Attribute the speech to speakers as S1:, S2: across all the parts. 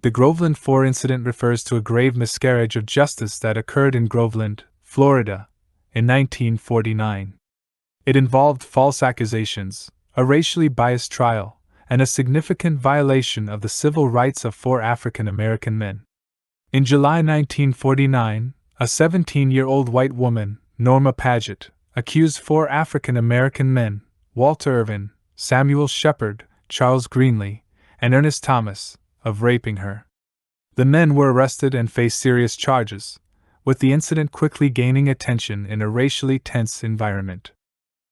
S1: The Groveland 4 incident refers to a grave miscarriage of justice that occurred in Groveland, Florida, in 1949. It involved false accusations, a racially biased trial, and a significant violation of the civil rights of 4 African American men. In July 1949, a 17-year-old white woman, Norma Paget, accused 4 African American men, Walter Irvin, Samuel Shepard, Charles Greenlee, and Ernest Thomas, of raping her. The men were arrested and faced serious charges, with the incident quickly gaining attention in a racially tense environment.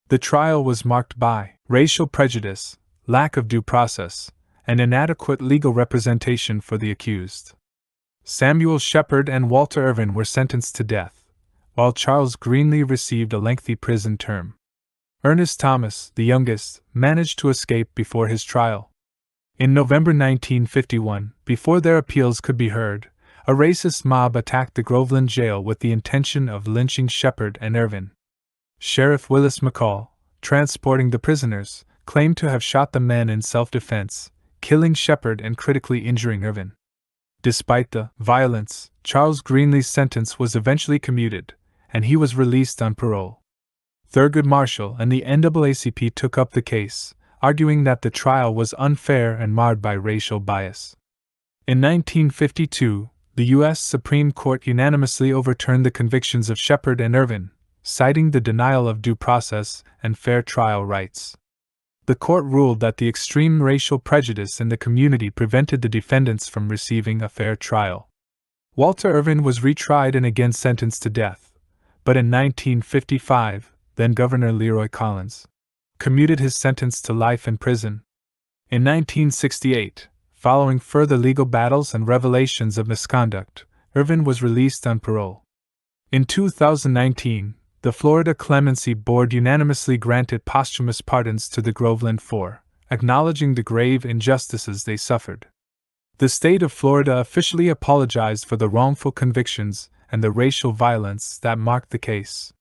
S1: The trial was marked by racial prejudice, lack of due process, and inadequate legal representation for the accused. Samuel Shepard and Walter Irvin were sentenced to death, while Charles Greenlee received a lengthy prison term. Ernest Thomas, the youngest, managed to escape before his trial. In November 1951, before their appeals could be heard, a racist mob attacked the Groveland jail with the intention of lynching Shepard and Irvin. Sheriff Willis McCall, transporting the prisoners, claimed to have shot the men in self-defense, killing Shepard and critically injuring Irvin. Despite the violence, Charles Greenlee's sentence was eventually commuted, and he was released on parole. Thurgood Marshall and the NAACP took up the case, arguing that the trial was unfair and marred by racial bias. In 1952, the U.S. Supreme Court unanimously overturned the convictions of Shepard and Irvin, citing the denial of due process and fair trial rights. The court ruled that the extreme racial prejudice in the community prevented the defendants from receiving a fair trial. Walter Irvin was retried and again sentenced to death, but in 1955, then-Governor Leroy Collins commuted his sentence to life in prison. In 1968, following further legal battles and revelations of misconduct, Irvin was released on parole. In 2019, the Florida Clemency Board unanimously granted posthumous pardons to the Groveland 4, acknowledging the grave injustices they suffered. The state of Florida officially apologized for the wrongful convictions and the racial violence that marked the case.